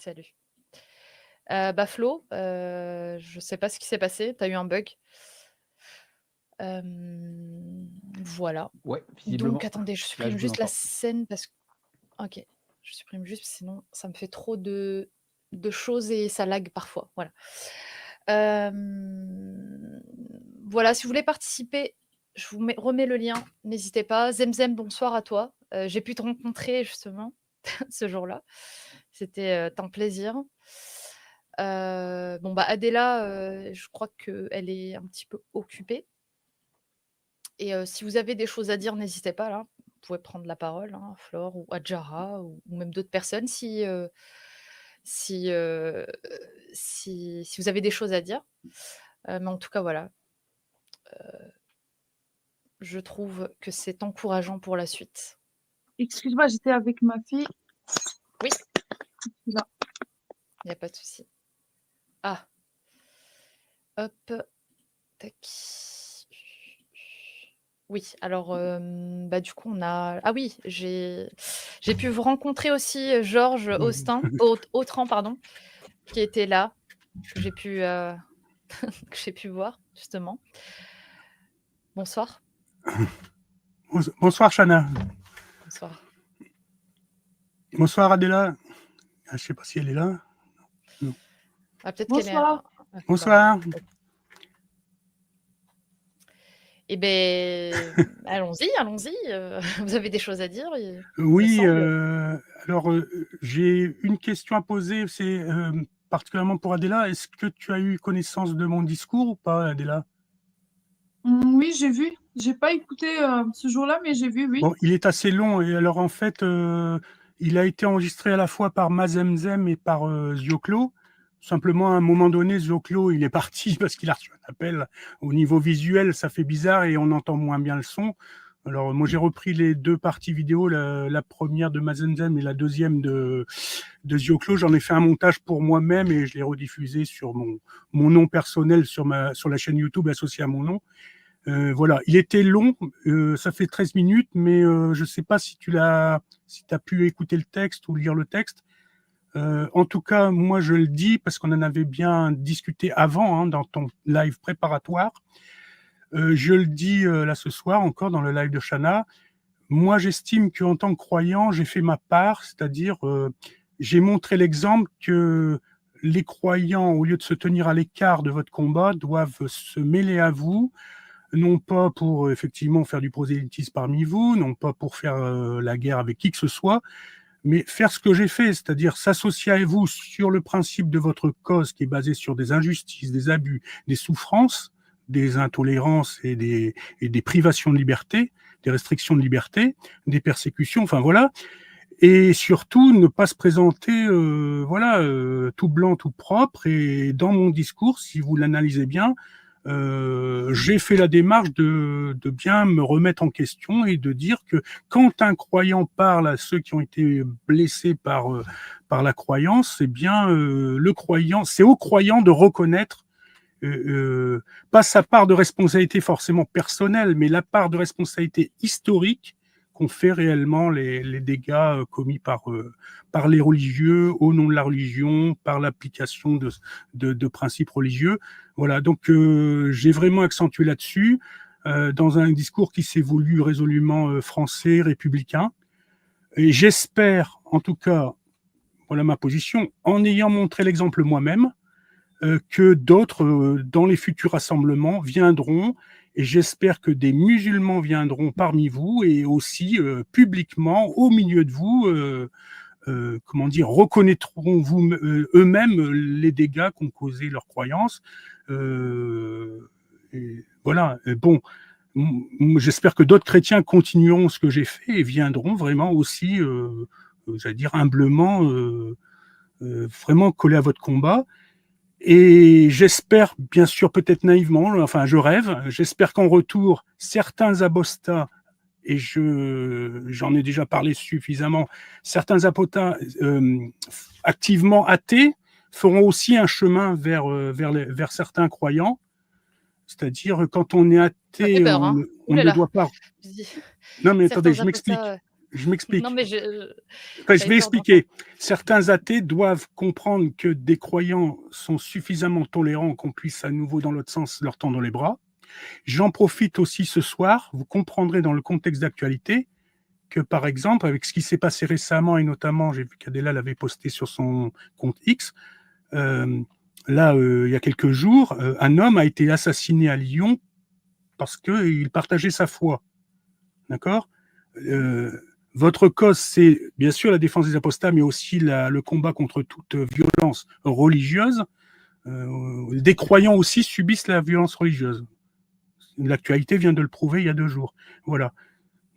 Salut. Bah, Flo, je sais pas ce qui s'est passé, tu as eu un bug. Voilà. Ouais, Donc visiblement. attendez, je Là, je supprime vous juste la entends. scène parce que OK, je supprime juste, sinon ça me fait trop de choses et ça lag parfois, voilà. Voilà, si vous voulez participer, je vous remets le lien, n'hésitez pas. Zemzem, bonsoir à toi. J'ai pu te rencontrer justement ce jour-là. C'était un plaisir. Bon, bah, Adela, je crois qu'elle est un petit peu occupée. Et si vous avez des choses à dire, n'hésitez pas là. Vous pouvez prendre la parole, hein, Flore ou Adjara ou même d'autres personnes si, heu, si vous avez des choses à dire. Mais en tout cas, voilà, je trouve que c'est encourageant pour la suite. Excuse-moi, j'étais avec ma fille. Oui, Là. il y a pas de souci. Ah, hop, tac. Oui, alors, bah, du coup, on a ah oui, j'ai pu vous rencontrer aussi, Georges Autran, pardon, qui était là, que j'ai pu, que j'ai pu voir justement. Bonsoir. Bonsoir Chana. Bonsoir. Bonsoir Adela. Ah, je ne sais pas si elle est là. Non. Ah, peut-être qu'elle est Bonsoir. Bonsoir. Eh beh, allons-y, vous avez des choses à dire, il me Oui, semble. alors, j'ai une question à poser, c'est, particulièrement pour Adela. Est-ce que tu as eu connaissance de mon discours ou pas, Adela? Oui, j'ai vu. J'ai pas écouté ce jour-là, mais j'ai vu, oui. Bon, il est assez long et alors en fait, il a été enregistré à la fois par Mazemzem et par, Zioclo. Simplement, à un moment donné, Zioclo, il est parti parce qu'il a reçu un appel. Au niveau visuel, ça fait bizarre et on entend moins bien le son. Alors moi, j'ai repris les 2 parties vidéo, la 1re de Mazemzem et la 2e de Zioclo. J'en ai fait un montage pour moi-même et je l'ai rediffusé sur mon nom personnel sur la chaîne YouTube associée à mon nom. Voilà, il était long, ça fait 13 minutes, mais je ne sais pas si tu as pu écouter le texte ou lire le texte. En tout cas, moi je le dis parce qu'on en avait bien discuté avant, hein, dans ton live préparatoire. Je le dis là ce soir encore dans le live de Chana. Moi, j'estime qu'en tant que croyant, j'ai fait ma part, c'est-à-dire j'ai montré l'exemple que les croyants, au lieu de se tenir à l'écart de votre combat, doivent se mêler à vous, non pas pour effectivement faire du prosélytisme parmi vous, non pas pour faire la guerre avec qui que ce soit, mais faire ce que j'ai fait, c'est-à-dire s'associer à vous sur le principe de votre cause qui est basé sur des injustices, des abus, des souffrances, des intolérances et des privations de liberté, des restrictions de liberté, des persécutions, enfin voilà. Et surtout, ne pas se présenter tout blanc, tout propre. Et dans mon discours, si vous l'analysez bien, j'ai fait la démarche de bien me remettre en question et de dire que quand un croyant parle à ceux qui ont été blessés par la croyance, c'est bien le croyant, c'est au croyant de reconnaître pas sa part de responsabilité forcément personnelle, mais la part de responsabilité historique qu'ont fait réellement les dégâts commis par les religieux au nom de la religion, par l'application de principes religieux. Voilà, donc j'ai vraiment accentué là-dessus dans un discours qui s'est voulu résolument français, républicain. Et j'espère, en tout cas, voilà ma position, en ayant montré l'exemple moi-même, que d'autres, dans les futurs rassemblements, viendront et j'espère que des musulmans viendront parmi vous et aussi publiquement, au milieu de vous, comment dire, reconnaîtront eux-mêmes les dégâts qu'ont causé leurs croyances. Et voilà. Et bon, j'espère que d'autres chrétiens continueront ce que j'ai fait et viendront vraiment aussi, j'allais dire humblement, vraiment coller à votre combat. Et j'espère, bien sûr, peut-être naïvement, enfin je rêve, j'espère qu'en retour, certains apostats, et j'en ai déjà parlé suffisamment, certains apostats activement athées feront aussi un chemin vers certains croyants. C'est-à-dire, quand on est Ça fait athée, peur, hein. Ouh on là ne là. doit pas... Je dis Non mais attendez, certains je m'explique. apostats, Je Non, m'explique. mais Enfin, je j'avais vais peur d'entendre. expliquer. Certains athées doivent comprendre que des croyants sont suffisamment tolérants qu'on puisse à nouveau, dans l'autre sens, leur tendre les bras. J'en profite aussi ce soir, vous comprendrez dans le contexte d'actualité que, par exemple, avec ce qui s'est passé récemment, et notamment, j'ai vu qu'Adela l'avait posté sur son compte X, euh, là, il y a quelques jours, un homme a été assassiné à Lyon parce qu'il partageait sa foi. D'accord. euh, Votre cause, c'est bien sûr la défense des apostats, mais aussi le combat contre toute violence religieuse. Des croyants aussi subissent la violence religieuse. L'actualité vient de le prouver il y a 2 jours. Voilà.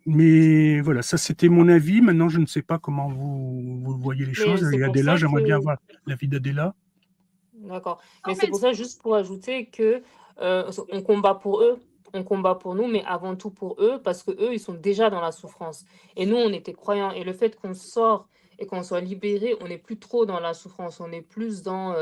Mais voilà, ça c'était mon avis. Maintenant, je ne sais pas comment vous voyez les Mais choses. c'est Et pour Adela, ça j'aimerais bien que... voir l'avis d'Adela. D'accord. Non, Mais c'est mais pour ça, juste pour ajouter que on combat pour eux, on combat pour nous, mais avant tout pour eux, parce que eux, ils sont déjà dans la souffrance. Et nous, on était croyants. Et le fait qu'on sort et qu'on soit libéré, on n'est plus trop dans la souffrance. On est plus dans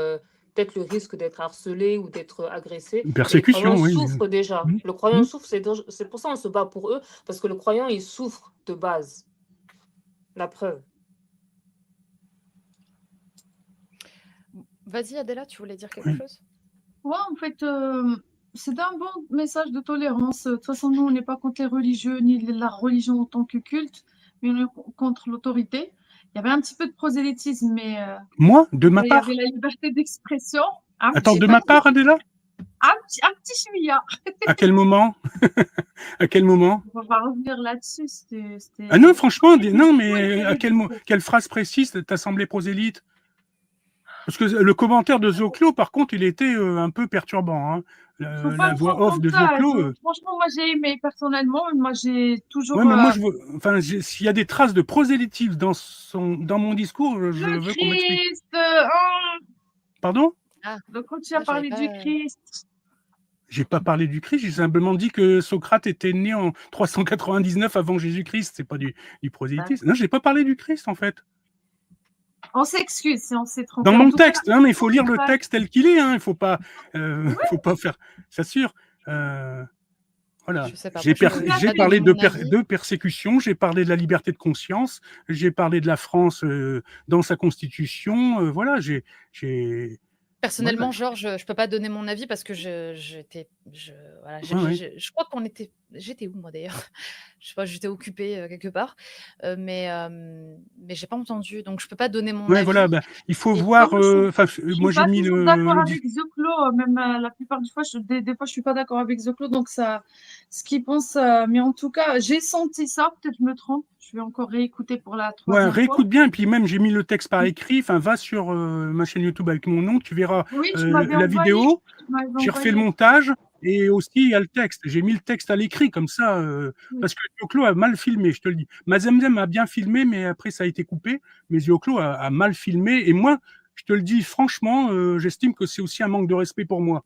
peut-être le risque d'être harcelé ou d'être agressé. Mais les croyants Persécution, oui. souffrent déjà. Le croyant souffre, c'est pour ça qu'on se bat pour eux, parce que le croyant, il souffre de base. La preuve. Vas-y, Adela, tu voulais dire quelque Oui. chose? ouais, en fait, c'est un bon message de tolérance. De toute façon, nous, on n'est pas contre les religieux ni la religion en tant que culte, mais on est contre l'autorité. Il y avait un petit peu de prosélytisme, mais Moi, de ma il y avait part. la liberté d'expression. Un Attends, petit de peu, ma part, Adela. un petit chouïa. À quel moment? À quel moment? On va pas revenir là-dessus. Ah non, franchement, non, Ouais, mais quelle phrase précise t'a semblé prosélyte? Parce que le commentaire de Zoclo, par contre, il était un peu perturbant. Hein. Faut pas La le voix prendre off comme de ça. Zoclo. Franchement, moi, j'ai aimé personnellement. Moi, j'ai Ouais, toujours mais moi, enfin, s'il y a des traces de prosélytisme dans mon discours, je le veux qu'on m'explique. Christ. Pardon? Ah, Donc, quand tu as j'avais parlé pas. du Christ, J'ai pas parlé du Christ, j'ai simplement dit que Socrate était né en 399 avant Jésus-Christ. C'est pas du prosélytisme. Non, j'ai pas parlé du Christ, en fait. on s'excuse si on s'est Dans trompé. En mon tout cas, texte, hein, mais il faut lire le ouais, texte tel qu'il est. Hein. Il ouais, faut pas faire. C'est sûr. Voilà. Je sais pas. J'ai Moi, j'ai j'ai pas parlé donné mon avis. de persécution, j'ai parlé de la liberté de conscience, j'ai parlé de la France dans sa constitution. Voilà, voilà. Personnellement, Georges, je peux pas donner mon avis parce que voilà, Ouais, ouais. je crois qu'on était. J'étais où moi d'ailleurs? Je sais pas, j'étais occupée quelque part, mais j'ai pas entendu, donc je peux pas donner mon Ouais, voilà, avis. ben, il faut Et voir. moi, je Enfin, suis moi, j'ai pas mis toujours d'accord le avec Zoclo, même la plupart du fois, des fois, je suis pas d'accord avec Zoclo, donc ça, ce qu'il pense, mais en tout cas, j'ai senti ça, peut-être je me trompe, je vais encore réécouter pour la Ouais, troisième fois. réécoute bien, et puis même j'ai mis le texte par écrit. Enfin, va sur ma chaîne YouTube avec mon nom, tu verras Oui, tu m'avais la envoyé, vidéo. tu m'avais J'ai refait le envoyé. montage et aussi il y a le texte. J'ai mis le texte à l'écrit comme ça Oui. parce que Yoclo a mal filmé, je te le dis. Mazemzem a bien filmé, mais après ça a été coupé. Mais Yoclo a mal filmé et moi, je te le dis franchement, j'estime que c'est aussi un manque de respect pour moi.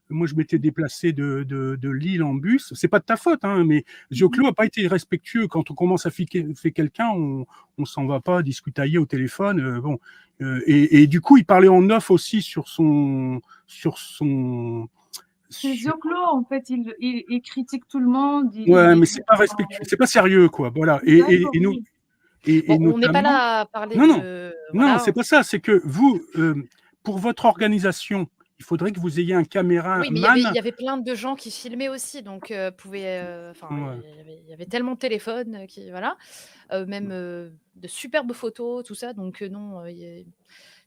Moi, je m'étais déplacé de Lille en bus. C'est pas de ta faute, hein, mais Zioclo n'a pas été respectueux. Quand on commence à faire quelqu'un, on s'en va pas discutailler au téléphone. Bon, et du coup, il parlait en off aussi sur son. C'est Zoclo, en fait, il critique tout le monde, il Ouais, mais écrit. c'est pas respectueux, c'est pas sérieux, quoi. Voilà. D'accord, Et nous, oui. Bon, et on n'est pas notamment. là à parler Non, non, de. non, Voilà. c'est pas ça. C'est que vous, pour votre organisation, il faudrait que vous ayez un Oui, mais il caméraman. y avait plein de gens qui filmaient aussi, donc enfin, Ouais. il y avait tellement de téléphones qui, voilà, même de superbes photos, tout ça. Donc non,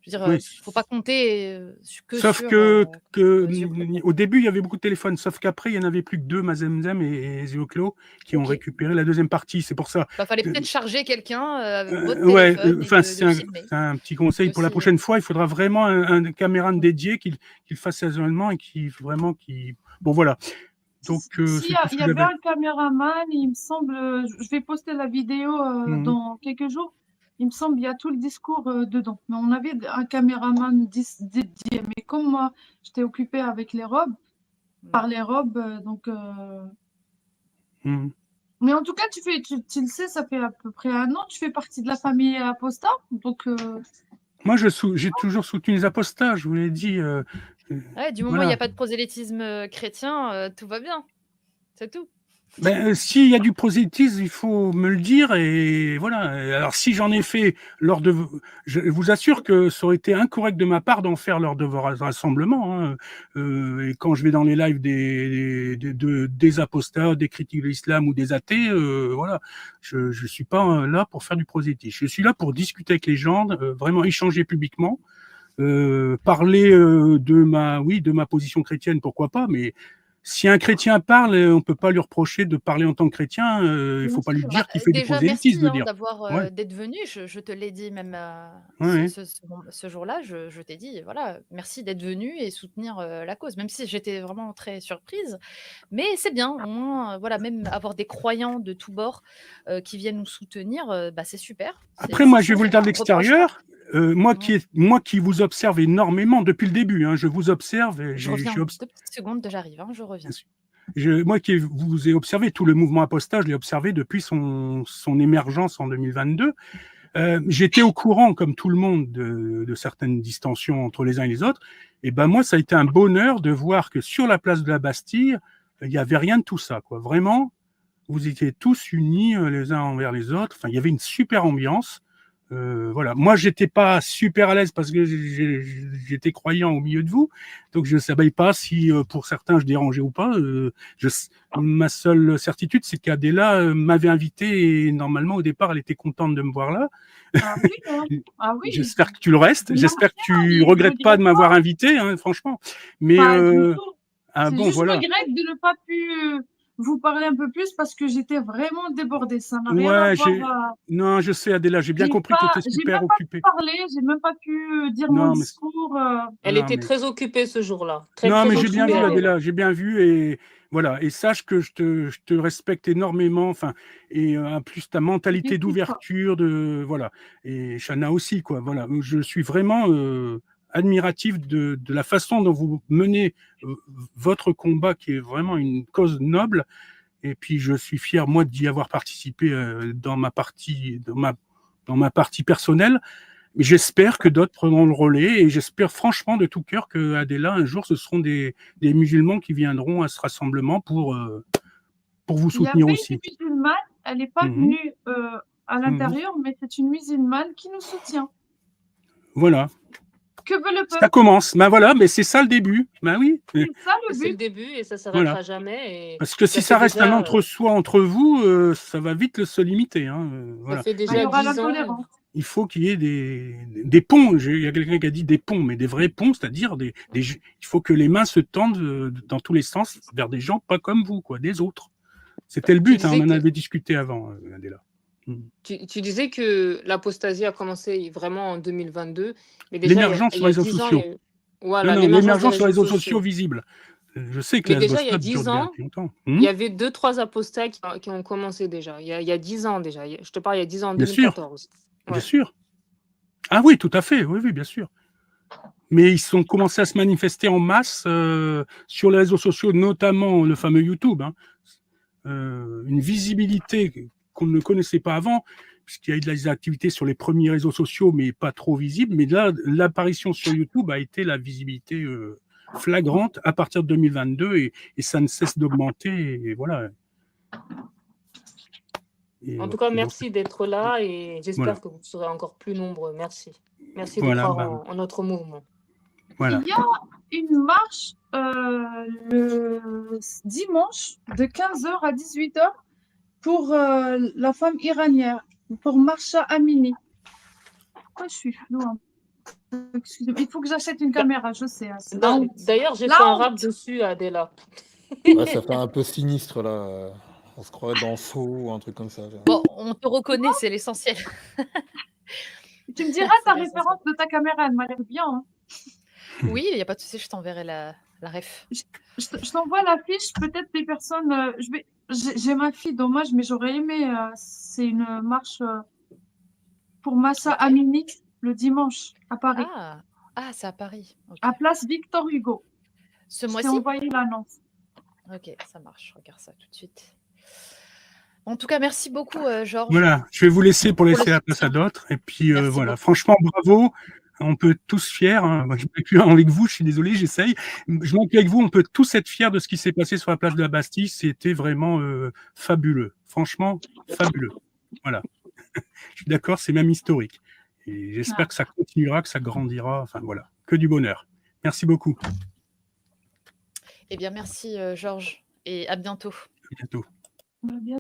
je veux dire, Oui. faut pas compter que Sauf sur Zioclo, quoi. au début, il y avait beaucoup de téléphones, sauf qu'après, il n'y en avait plus que deux, Mazemzem et Zioclo, qui ont Ok. récupéré la deuxième partie. C'est pour ça. Bah, fallait Euh, peut-être charger quelqu'un avec votre ouais, téléphone et enfin, de filmer. c'est un petit conseil pour la Aussi, prochaine fois. Il faudra vraiment un caméraman dédié qui le fasse saisonnement et qui. Bon, voilà. Donc, c'est tout ce Il y que avait j'avais. un caméraman, il me semble, je vais poster la vidéo Mhm. dans quelques jours. Il me semble, il y a tout le discours dedans. Mais on avait un caméraman dédié. Mais comme moi, j'étais occupée avec les robes, par les robes, donc. Mhm. Mais en tout cas, tu le sais, ça fait à peu près un an, tu fais partie de la famille Aposta. Donc, Moi, j'ai toujours soutenu les apostats, je vous l'ai dit. Ouais, du moment où il n'y Voilà. a pas de prosélytisme chrétien, tout va bien. C'est tout. Ben, s'il y a du prosélytisme, il faut me le dire et voilà. Alors si j'en ai fait lors de, je vous assure que ça aurait été incorrect de ma part d'en faire lors de vos rassemblements. Hein. Et quand je vais dans les lives des apostats, des critiques de l'islam ou des athées, voilà, je suis pas là pour faire du prosélytisme. Je suis là pour discuter avec les gens, vraiment échanger publiquement. Parler de ma position chrétienne, pourquoi pas, mais si un chrétien parle, on peut pas lui reprocher de parler en tant que chrétien. Il Bien faut pas lui sûr. dire qu'il fait du Déjà merci, prosélytisme, hein, dire. d'avoir, Ouais, d'être venu. Je te l'ai dit même, ouais, ouais. ce jour-là, je t'ai dit: «Voilà, merci d'être venu et soutenir, la cause», même si j'étais vraiment très surprise. Mais c'est bien, au moins, voilà, même avoir des croyants de tous bords, qui viennent nous soutenir, bah, c'est super. Après, C'est moi, je vais vous chouette, le dire de on reproche pas. l'extérieur. Moi Mmh. moi qui vous observe énormément depuis le début, hein, je vous observe. Et Je reviens 2 petites secondes, j'arrive, hein, je bien reviens. sûr. Moi qui vous ai observé, tout le mouvement apostat, je l'ai observé depuis son émergence en 2022. J'étais au courant, comme tout le monde, de certaines distensions entre les uns et les autres. Et ben moi, ça a été un bonheur de voir que sur la place de la Bastille, il n'y avait rien de tout ça, quoi. Vraiment, vous étiez tous unis les uns envers les autres. Enfin, il y avait une super ambiance. Voilà. Moi, j'étais pas super à l'aise parce que j'étais croyant au milieu de vous, donc je ne savais pas si pour certains je dérangeais ou pas. Ma seule certitude, c'est qu'Adela m'avait invité et normalement au départ, elle était contente de me voir là. Ah oui, hein. Ah oui. J'espère que tu le restes. Il n'y a J'espère que rien, tu il regrettes pas regrette de m'avoir invité, hein, franchement. Mais pas du tout. ah C'est bon, juste voilà. regrette de ne pas pu vous parler un peu plus parce que j'étais vraiment débordée. Ça n'a rien à Ouais, voir. non, je sais, Adela, j'ai bien compris que tu étais J'ai super même pas pu occupée. parler, j'ai même pas pu dire mon Non, mais discours. Elle non, était mais très occupée ce jour-là. Très, non, très mais j'ai bien occupée, vu, Franchement, Adèle. Adela, j'ai bien vu et voilà. Et sache que je te respecte énormément. Enfin, et en plus ta mentalité j'écoute pas. d'ouverture, de voilà. Et Chana aussi, quoi. Voilà, je suis vraiment admiratif de la façon dont vous menez votre combat, qui est vraiment une cause noble. Et puis je suis fier moi d'y avoir participé dans ma partie personnelle. J'espère que d'autres prendront le relais et j'espère franchement de tout cœur que Adela, un jour, ce seront des musulmans qui viendront à ce rassemblement pour vous Il y soutenir avait une aussi. musulmane, elle n'est pas Mhm, venue à mhm. l'intérieur, mais c'est une musulmane qui nous soutient. Voilà, Que veut le ça peuple? commence. Ben voilà, mais c'est ça le début. Ben oui, C'est ça le C'est le but. début et ça voilà. s'arrêtera jamais. Et Parce que ça si fait ça reste un déjà, entre-soi entre vous, ça va vite se limiter. Hein, ça voilà. fait Ah, il y déjà aura 10 ans. l'intolérance. Il faut qu'il y ait des ponts. Il y a quelqu'un qui a dit des ponts, mais des vrais ponts, c'est-à-dire il faut que les mains se tendent dans tous les sens vers des gens pas comme vous, quoi, des autres. C'était le Tu but, hein, on disais en que, avait discuté avant, Adela. tu disais que l'apostasie a commencé vraiment en 2022, mais déjà, L'émergence il sur y les a réseaux 10 ans, il y sociaux. a eu, Non, voilà, non, l'émergence des l'émergence sur les réseaux réseaux sociaux sociaux. visibles. Je sais que Mais la déjà, il y a Bostad dure 10 bien ans, depuis longtemps. il y avait 2-3 apostats qui ont commencé déjà. Il y a 10 ans déjà. Je te parle il y a 10 ans, en Bien sûr, 2014. bien Ouais. sûr. Ah oui, tout à fait, oui, oui, bien sûr. Mais ils ont commencé à se manifester en masse sur les réseaux sociaux, notamment le fameux YouTube. Hein. Une visibilité qu'on ne connaissait pas avant, puisqu'il y a eu des activités sur les premiers réseaux sociaux, mais pas trop visibles. Mais là, l'apparition sur YouTube a été la visibilité flagrante à partir de 2022 et ça ne cesse d'augmenter. Et voilà. Et En tout cas, donc, merci d'être là et voilà. j'espère que vous serez encore plus nombreux. Merci. Merci de Voilà, croire bah, en notre mouvement. voilà. Il y a une marche le dimanche de 15h à 18h pour la femme iranienne, pour Masha Amini. Pourquoi je suis floue hein? Excusez-moi, il faut que j'achète une caméra, je sais. Hein, c'est la honte. D'ailleurs, j'ai La fait un honte. rap dessus, Adela. Ouais, ça fait un peu sinistre là. On se croirait dans Saw ou un truc comme ça. Bon, on te reconnaît, c'est l'essentiel. Tu me diras C'est ta l'essentiel. référence de ta caméra, elle m'a l'air bien. Hein. Oui, il n'y a pas de souci, je t'enverrai la ref. Je t'envoie l'affiche, peut-être des personnes. J'ai ma fille, dommage, mais j'aurais aimé. C'est une marche pour Masha Ok. Amini le dimanche à Paris, Ah, c'est à Paris. Ok. à place Victor Hugo. Ce Je t'ai mois-ci? envoyé l'annonce. Ok, ça marche, je regarde ça tout de suite. En tout cas, merci beaucoup, Georges. Voilà, je vais vous laisser pour Pour laisser le la place à soutien. d'autres. Et puis Merci voilà, beaucoup. franchement, bravo. On peut tous fiers, hein, moi je m'appuie avec vous, je suis désolé, j'essaye. Je m'appuie avec vous, on peut tous être fiers de ce qui s'est passé sur la place de la Bastille. C'était vraiment fabuleux. Franchement, fabuleux. Voilà. Je suis d'accord, c'est même historique. Et j'espère que ça continuera, que ça grandira. Enfin voilà, que du bonheur. Merci beaucoup. Eh bien, merci Georges et à bientôt. À bientôt. On va bien